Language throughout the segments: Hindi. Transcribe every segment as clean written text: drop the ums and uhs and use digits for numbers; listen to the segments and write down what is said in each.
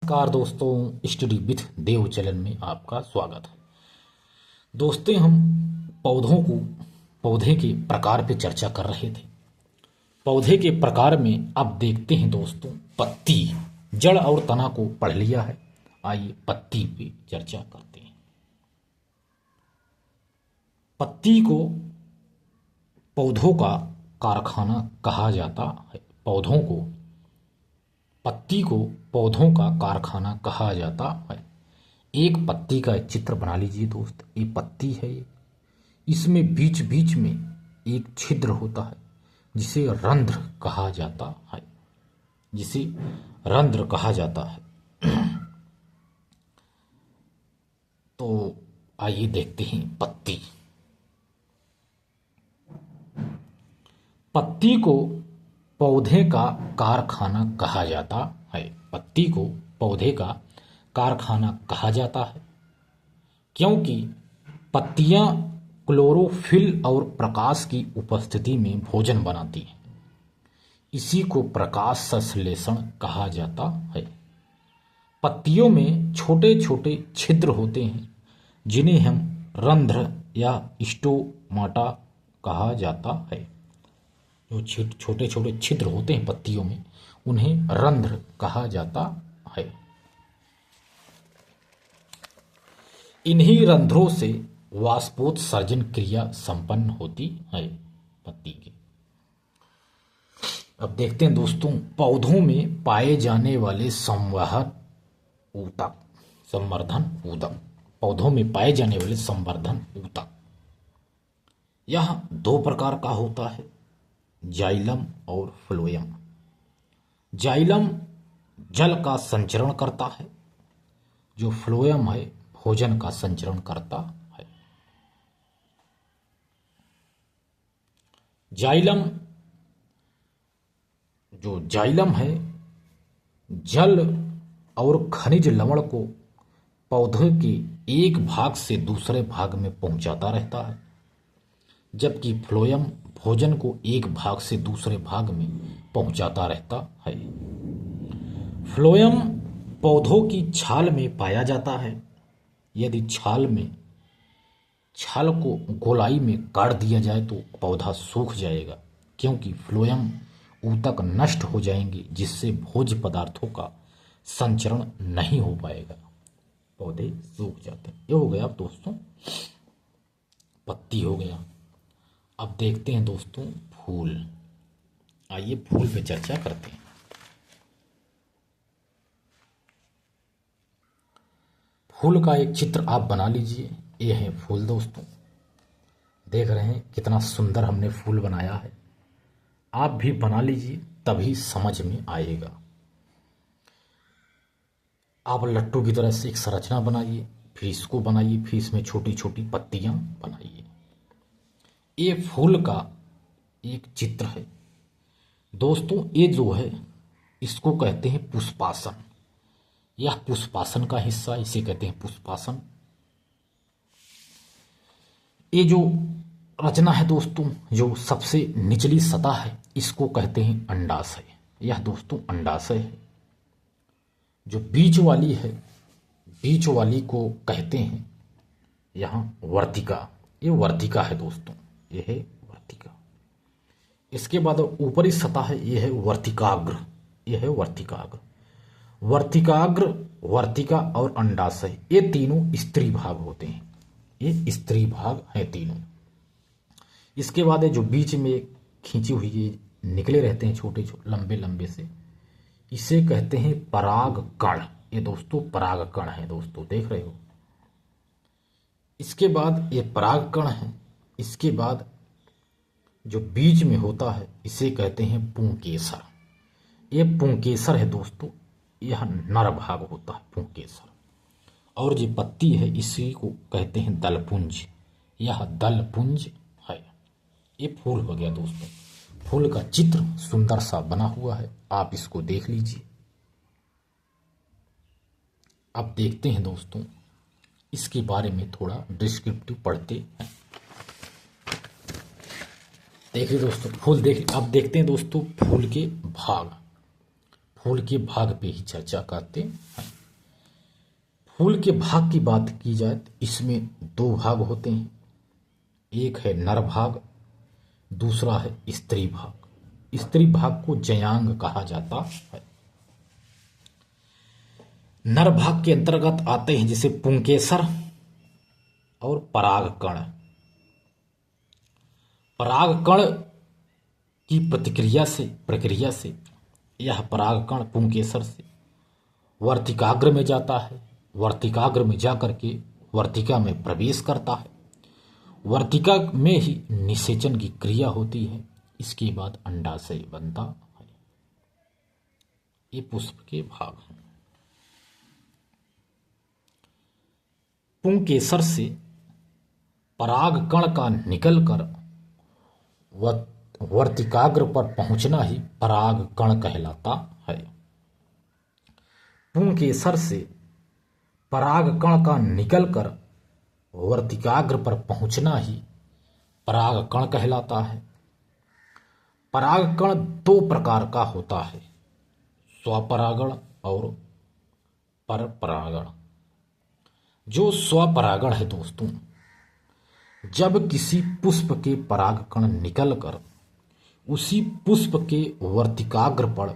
नमस्कार दोस्तों, स्टडी विथ देव चैनल में आपका स्वागत है। दोस्तों, हम पौधे के प्रकार पे चर्चा कर रहे थे। पौधे के प्रकार में अब देखते हैं दोस्तों, पत्ती। जड़ और तना को पढ़ लिया है, आइए पत्ती पे चर्चा करते हैं। पत्ती को पौधों का कारखाना कहा जाता है। पत्ती को पौधों का कारखाना कहा जाता है। एक पत्ती का चित्र बना लीजिए दोस्त। ये पत्ती है, इसमें बीच बीच में एक छिद्र होता है जिसे रंध्र कहा जाता है। तो आइए देखते हैं पत्ती को पौधे का कारखाना कहा जाता है। पत्ती को पौधे का कारखाना कहा जाता है क्योंकि पत्तियां क्लोरोफिल और प्रकाश की उपस्थिति में भोजन बनाती हैं। इसी को प्रकाश संश्लेषण कहा जाता है। पत्तियों में छोटे छोटे छिद्र होते हैं जिन्हें हम रंध्र या स्टोमाटा कहा जाता है। जो छोटे छोटे छिद्र होते हैं पत्तियों में, उन्हें रंध्र कहा जाता है। इन्हीं रंध्रों से वाष्पोत्सर्जन क्रिया संपन्न होती है पत्ती की। अब देखते हैं दोस्तों, पौधों में पाए जाने वाले संवर्धन ऊतक। पौधों में पाए जाने वाले संवर्धन ऊतक यह दो प्रकार का होता है, जाइलम और फ्लोएम। जाइलम जल का संचरण करता है, जो फ्लोएम है भोजन का संचरण करता है। जाइलम है जल और खनिज लवण को पौधे के एक भाग से दूसरे भाग में पहुंचाता रहता है, जबकि फ्लोएम भोजन को एक भाग से दूसरे भाग में पहुंचाता रहता है। फ्लोएम पौधों की छाल में पाया जाता है। यदि छाल को गोलाई में काट दिया जाए तो पौधा सूख जाएगा, क्योंकि फ्लोएम ऊतक नष्ट हो जाएंगे, जिससे भोज्य पदार्थों का संचरण नहीं हो पाएगा, पौधे सूख जाते हैं। ये हो गया दोस्तों, पत्ती हो गया। अब देखते हैं दोस्तों फूल। आइए फूल पे चर्चा करते हैं। फूल का एक चित्र आप बना लीजिए। ये है फूल दोस्तों, देख रहे हैं कितना सुंदर हमने फूल बनाया है। आप भी बना लीजिए, तभी समझ में आएगा। आप लट्टू की तरह से एक संरचना बनाइए, फिर इसको बनाइए, फिर इसमें छोटी छोटी पत्तियां बनाइए। ये फूल का एक चित्र है दोस्तों। ये जो है इसको कहते हैं पुष्पासन। यह पुष्पासन का हिस्सा, इसे कहते हैं पुष्पासन। ये जो रचना है दोस्तों, जो सबसे निचली सतह है, इसको कहते हैं अंडाशय। यह दोस्तों अंडाशय है। जो बीच वाली है, बीच वाली को कहते हैं यहाँ वर्तिका। ये वर्तिका है दोस्तों, यह है वर्तिका। इसके बाद ऊपरी सतह है, यह है वर्तिकाग्र। यह है वर्तिकाग्र। वर्तिका और अंडाशय, ये तीनों स्त्री भाग होते हैं। ये स्त्री भाग हैं तीनों। इसके बाद है जो बीच में खींची हुई ये निकले रहते हैं छोटे छोटे लंबे लंबे से, इसे कहते हैं परागकण। ये दोस्तों परागकण है दोस्तों, देख रहे हो। इसके बाद ये परागकण है। इसके बाद जो बीच में होता है, इसे कहते हैं पुंकेसर। ये पुंकेसर है दोस्तों, यह नर भाग होता है पुंकेसर। और जो पत्ती है, इसी को कहते हैं दलपुंज। यह दलपुंज है। ये फूल हो गया दोस्तों। फूल का चित्र सुंदर सा बना हुआ है, आप इसको देख लीजिए। अब देखते हैं दोस्तों, इसके बारे में थोड़ा डिस्क्रिप्टिव पढ़ते हैं। देखिए दोस्तों, फूल देख। अब देखते हैं दोस्तों फूल के भाग पे ही चर्चा करते हैं। फूल के भाग की बात की जाए तो इसमें दो भाग होते हैं, एक है नर भाग, दूसरा है स्त्री भाग। स्त्री भाग को जयांग कहा जाता है। नर भाग के अंतर्गत आते हैं जैसे पुंकेसर और परागकण। परागकण की प्रक्रिया से यह परागकण पुंकेसर से वर्तिकाग्र में जाता है। वर्तिकाग्र में जाकर के वर्तिका में प्रवेश करता है। वर्तिका में ही निषेचन की क्रिया होती है। इसके बाद अंडाशय बनता है। ये पुष्प के भाग हैं। पुंकेसर से परागकण का निकलकर वर्तिकाग्र पर पहुंचना ही परागकण कहलाता है। पुंकेसर से परागकण का निकलकर वर्तिकाग्र पर पहुंचना ही परागकण कहलाता है। परागकण दो प्रकार का होता है, स्वपरागण और परपरागण। जो स्वपरागण है दोस्तों, जब किसी पुष्प के परागकण निकलकर उसी पुष्प के वर्तिकाग्र पर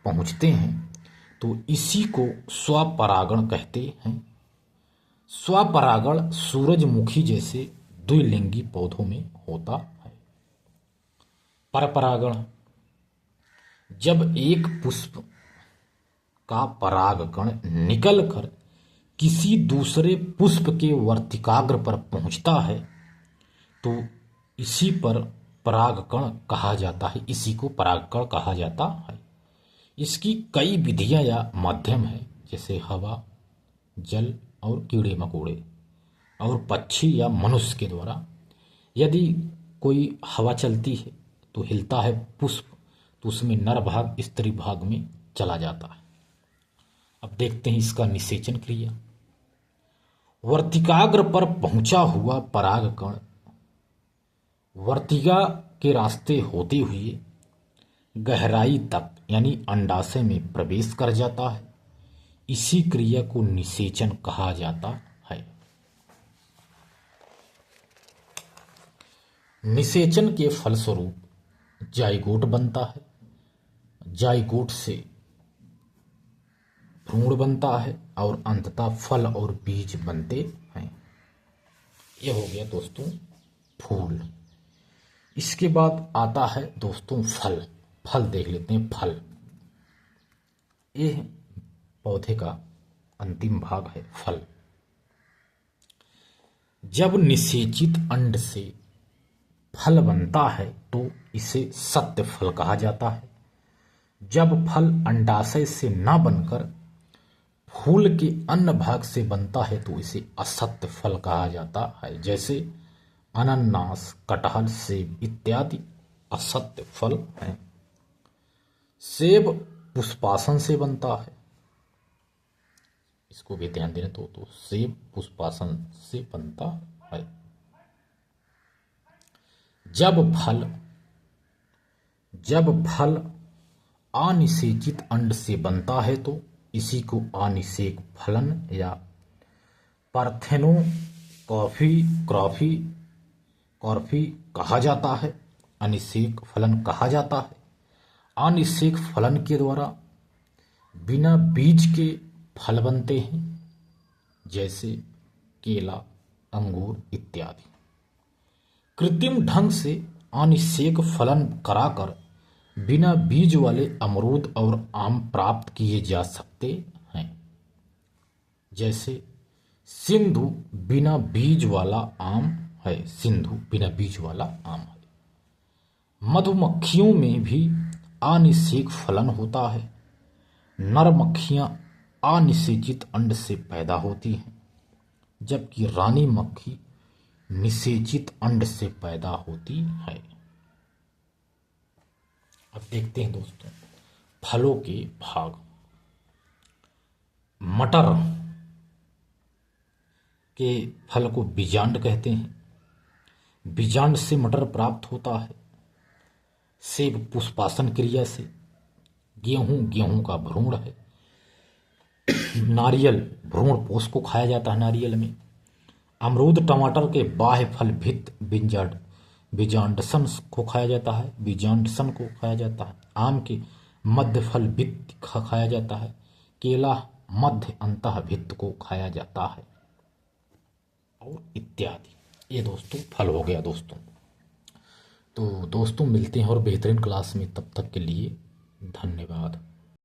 पहुंचते हैं तो इसी को स्वपरागण कहते हैं। स्वपरागण सूरजमुखी जैसे द्विलिंगी पौधों में होता है। परपरागण, जब एक पुष्प का परागकण निकलकर किसी दूसरे पुष्प के वर्तिकाग्र पर पहुंचता है तो इसी पर परागकण कहा जाता है। इसी को परागकण कहा जाता है। इसकी कई विधियां या माध्यम है, जैसे हवा, जल और कीड़े मकोड़े और पक्षी या मनुष्य के द्वारा। यदि कोई हवा चलती है तो हिलता है पुष्प, तो उसमें नर भाग स्त्री भाग में चला जाता है। अब देखते हैं इसका निषेचन क्रिया। वर्तिकाग्र पर पहुंचा हुआ परागकण वर्तिका के रास्ते होते हुए गहराई तक यानी अंडाशय में प्रवेश कर जाता है। इसी क्रिया को निषेचन कहा जाता है। निषेचन के फलस्वरूप जाइगोट बनता है। जाइगोट से भ्रूण बनता है और अंततः फल और बीज बनते हैं। यह हो गया दोस्तों फूल। इसके बाद आता है दोस्तों फल। फल देख लेते हैं। फल यह पौधे का अंतिम भाग है। फल जब निषेचित अंड से फल बनता है तो इसे सत्य फल कहा जाता है। जब फल अंडाशय से न बनकर फूल के अन्य भाग से बनता है तो इसे असत्य फल कहा जाता है। जैसे अनानास, कटहल, सेब इत्यादि असत्य फल हैं। सेब पुष्पासन से बनता है। इसको भी ध्यान देना तो सेब पुष्पासन से बनता है। जब फल अनिषेचित अंड से बनता है तो इसी को अनिषेक फलन या पार्थेनो कॉर्फी कहा जाता है। अनिषेक फलन कहा जाता है। अनिषेक फलन के द्वारा बिना बीज के फल बनते हैं, जैसे केला, अंगूर इत्यादि। कृत्रिम ढंग से अनिषेक फलन कराकर बिना बीज वाले अमरूद और आम प्राप्त किए जा सकते हैं। जैसे सिंधु बिना बीज वाला आम है। सिंधु बिना बीज वाला आम है। मधुमक्खियों में भी अनिषेक फलन होता है। नर मक्खियां अनिषेचित अंड से पैदा होती हैं, जबकि रानी मक्खी निषेचित अंड से पैदा होती है। अब देखते हैं दोस्तों फलों के भाग। मटर के फल को बीजांड कहते हैं। बीजांड से मटर प्राप्त होता है। सेब पुष्पासन क्रिया से। गेहूं का भ्रूण है। नारियल भ्रूण पोष को खाया जाता है नारियल में। अमरूद टमाटर के बाह्य फल भित्त बीजांडसन को खाया जाता है, बीजांडसन को खाया जाता है। आम के मध्य फल भित्त खाया जाता है। केला मध्य अंतः भित्त को खाया जाता है, और इत्यादि। ये दोस्तों फल हो गया दोस्तों। तो दोस्तों मिलते हैं और बेहतरीन क्लास में, तब तक के लिए धन्यवाद।